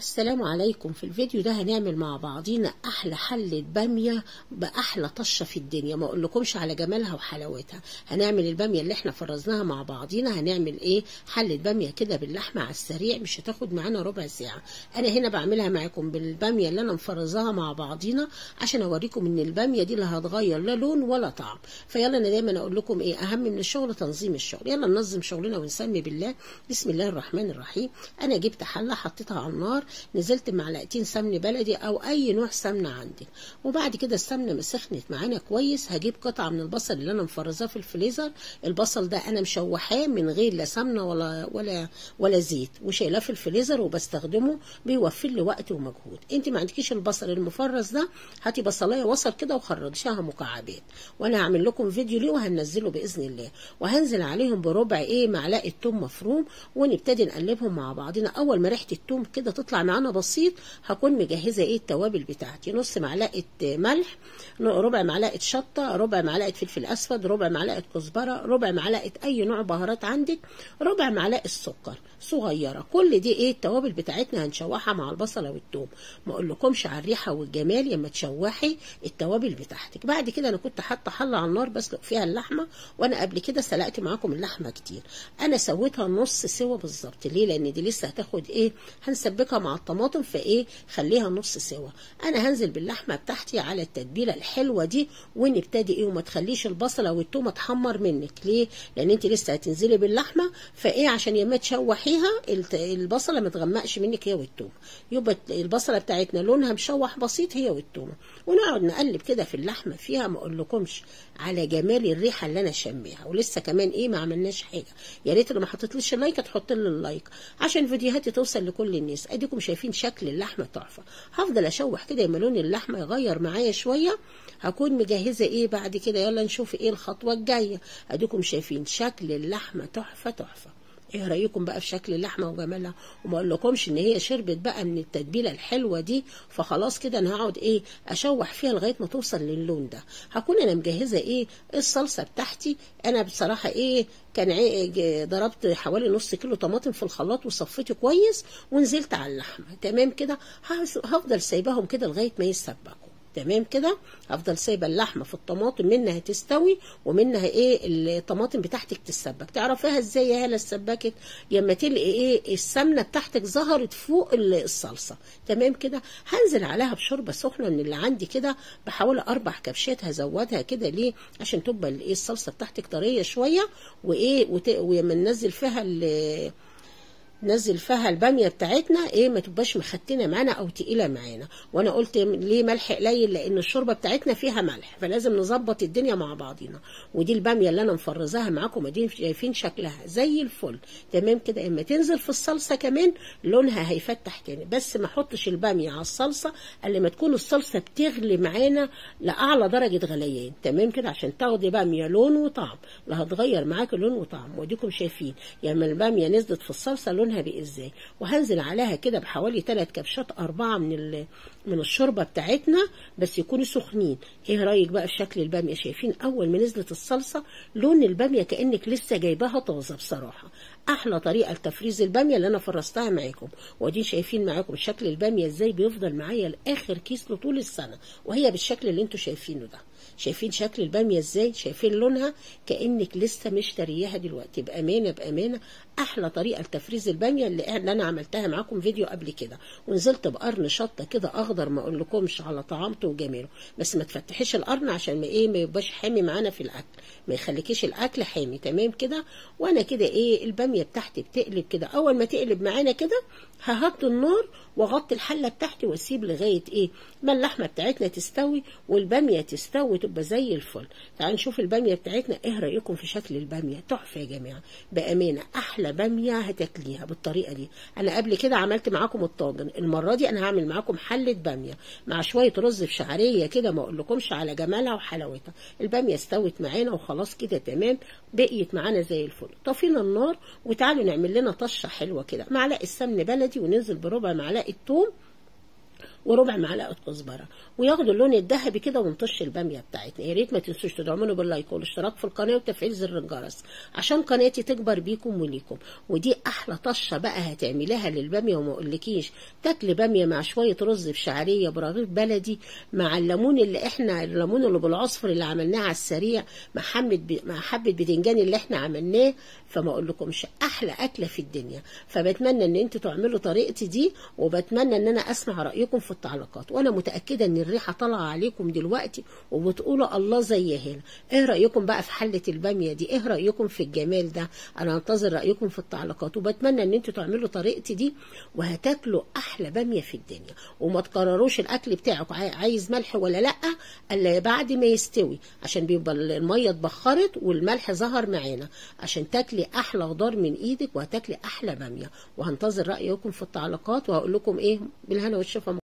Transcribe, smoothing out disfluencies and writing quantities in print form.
السلام عليكم. في الفيديو ده هنعمل مع بعضينا احلى حلة بامية باحلى طشة في الدنيا، ما اقولكمش على جمالها وحلاوتها. هنعمل البامية اللي احنا فرزناها مع بعضينا، هنعمل ايه؟ حلة بامية كده باللحمة على السريع، مش هتاخد معانا ربع ساعة. انا هنا بعملها معاكم بالبامية اللي انا مفرزاها مع بعضينا عشان اوريكم ان البامية دي لا هتغير لا لون ولا طعم. فيلا انا دايما اقول لكم ايه اهم من الشغل؟ تنظيم الشغل. يلا ننظم شغلنا ونسمي بالله. بسم الله الرحمن الرحيم. انا جبت حلة حطيتها على النار، نزلت معلقتين سمن بلدي او اي نوع سمنه عندك، وبعد كده السمنه مسخنت معانا كويس. هجيب قطعه من البصل اللي انا مفرزاه في الفريزر. البصل ده انا مشوحاه من غير لا سمنه ولا زيت، وشايلاه في الفريزر وبستخدمه، بيوفر لي وقت ومجهود. انت ما عندكيش البصل المفرز ده، هاتي بصلايه وسط كده وخرجيها مكعبات، وانا هعمل لكم فيديو ليه وهنزله باذن الله. وهنزل عليهم بربع معلقه توم مفروم، ونبتدي نقلبهم مع بعضنا. اول ما ريحه التوم كده تطلع معانا بسيط، هكون مجهزه التوابل بتاعتي. نص معلقه ملح، ربع معلقه شطه، ربع معلقه فلفل اسود، ربع معلقه كزبره، ربع معلقه اي نوع بهارات عندك، ربع معلقه سكر صغيره. كل دي التوابل بتاعتنا هنشوحها مع البصله والثوم. ما اقولكمش على الريحه والجمال لما تشوحي التوابل بتاعتك. بعد كده انا كنت حاطه حله على النار بسلق فيها اللحمه، وانا قبل كده سلقت معاكم اللحمه كتير. انا سويتها نص سوا بالظبط. ليه؟ لان دي لسه هتاخد هنسبكها مع الطماطم، خليها نص سوا. انا هنزل باللحمه بتاعتي على التتبيله الحلوه دي، ونبتدي وما تخليش البصله والثوم تحمر منك. ليه؟ لان انت لسه هتنزلي باللحمه، عشان يما تشوحيها البصله ما تغمقش منك هي والثوم، يبقى البصله بتاعتنا لونها مشوح بسيط هي والثوم، ونقعد نقلب كده في اللحمه فيها. ما اقولكمش على جمال الريحه اللي انا شميها. ولسه كمان ما عملناش حاجه. يا ريت اللي ما حطيتليش اللايك تحط لي اللايك عشان فيديوهاتي توصل لكل الناس. اديكم شايفين شكل اللحمه تحفه. هفضل اشوح كده لما لون اللحمه يغير معايا شويه، هكون مجهزه بعد كده. يلا نشوف الخطوه الجايه. اديكم شايفين شكل اللحمه تحفه تحفه. ايه رايكم بقى في شكل اللحمه وجمالها؟ وما اقولكمش ان هي شربت بقى من التتبيله الحلوه دي. فخلاص كده انا هقعد اشوح فيها لغايه ما توصل للون ده. هكون انا مجهزه الصلصه بتاعتي. انا بصراحه كان ضربت حوالي نص كيلو طماطم في الخلاط وصفيته كويس ونزلت على اللحمه. تمام كده. هفضل سايباهم كده لغايه ما يتسبكوا. تمام كده. هفضل سايبه اللحمه في الطماطم، منها تستوي ومنها الطماطم بتاعتك تتسبك. تعرفيها ازاي يا هاله اتسبكت؟ لما تلاقي السمنه بتاعتك ظهرت فوق الصلصه. تمام كده. هنزل عليها بشوربه سخنه من اللي عندي كده بحوالي 4 كبشات. هزودها كده ليه؟ عشان تبقى الصلصه بتاعتك طريه شويه. ولما نزل فيها الباميه بتاعتنا ما تبقاش مختنه معانا او تقيله معانا. وانا قلت ليه ملح قليل؟ لان الشوربه بتاعتنا فيها ملح، فلازم نظبط الدنيا مع بعضينا. ودي الباميه اللي انا مفرزاها معاكم، ادي شايفين شكلها زي الفل. تمام كده. اما تنزل في الصلصه كمان لونها هيفتح تاني. بس ما احطش الباميه على الصلصه الا لما تكون الصلصه بتغلي معانا لاعلى درجه غليان. تمام كده. عشان تاخدي باميه لون وطعم، لا هتغير معاك لون وطعم. وديكم شايفين لما الباميه نزلت في الصلصه لونها ازاي. وهنزل عليها كده بحوالي 3 كبشات 4 من الشوربه بتاعتنا، بس يكونوا سخنين. ايه رايك بقى في شكل الباميه؟ شايفين اول ما نزلت الصلصه لون الباميه كانك لسه جايباها طازه. بصراحه احلى طريقه لتفريز الباميه اللي انا فرزتها معاكم. ودي شايفين معاكم شكل الباميه ازاي بيفضل معايا لاخر كيس لطول السنه، وهي بالشكل اللي انتوا شايفينه ده. شايفين شكل الباميه ازاي؟ شايفين لونها كانك لسه مشترياها دلوقتي. بامانه احلى طريقه لتفريز الباميه اللي انا عملتها معاكم فيديو قبل كده. ونزلت بقرن شطه كده اخضر، ما اقولكمش على طعامته وجماله. بس ما تفتحيش القرن عشان ما يبقاش حامي معانا في الاكل، ما يخليكيش الاكل حامي. تمام كده. وانا كده الباميه بتاعتي بتقلب كده. اول ما تقلب معانا كده ههدي النار واغطي الحله بتاعتي واسيب لغايه ما اللحمه بتاعتنا تستوي والباميه تستوي تبقى زي الفل. تعالوا نشوف الباميه بتاعتنا. ايه رايكم في شكل الباميه؟ تحفه يا جماعه. بامانه احلى باميه هتاكليها بالطريقه دي. انا قبل كده عملت معاكم الطاجن، المره دي انا هعمل معاكم حله باميه مع شويه رز بشعريه كده. ما اقولكمش على جمالها وحلاوتها. الباميه استوت معانا وخلاص كده تمام، بقيت معانا زي الفل. طفينا النار وتعالوا نعمل لنا طشه حلوه كده. معلقه سمن بلدي وننزل بربع معلقه ثوم وربع معلقه كزبره، وياخدوا اللون الذهبي كده، ونطش الباميه بتاعتنا. يا ريت ما تنسوش تدعموني باللايك والاشتراك في القناه وتفعيل زر الجرس عشان قناتي تكبر بيكم وليكم. ودي احلى طشه بقى هتعمليها للباميه، وما اقولكيش تاكلي باميه مع شويه رز بشعريه برغيف بلدي مع الليمون الليمون اللي بالعصفر اللي عملناه على السريع، مع حبه بدنجان اللي احنا عملناه. فما اقولكمش احلى اكله في الدنيا. فبتمنى ان انتوا تعملوا طريقتي دي، وبتمنى ان انا اسمع رايكم في التعليقات. وانا متاكده ان الريحه طالعه عليكم دلوقتي وبتقولوا الله زي هنا. ايه رايكم بقى في حله الباميه دي؟ ايه رايكم في الجمال ده؟ انا انتظر رايكم في التعليقات، وبتمنى ان انتوا تعملوا طريقتي دي وهتاكلوا احلى باميه في الدنيا. وما تكرروش الاكل بتاعك عايز ملح ولا لا الا بعد ما يستوي، عشان بيبقى الميه اتبخرت والملح ظهر معانا، عشان تاكلي احلى خضار من ايدك وهتاكلي احلى باميه. وهنتظر رايكم في التعليقات، وهقول لكم ايه بالهنا والشفا.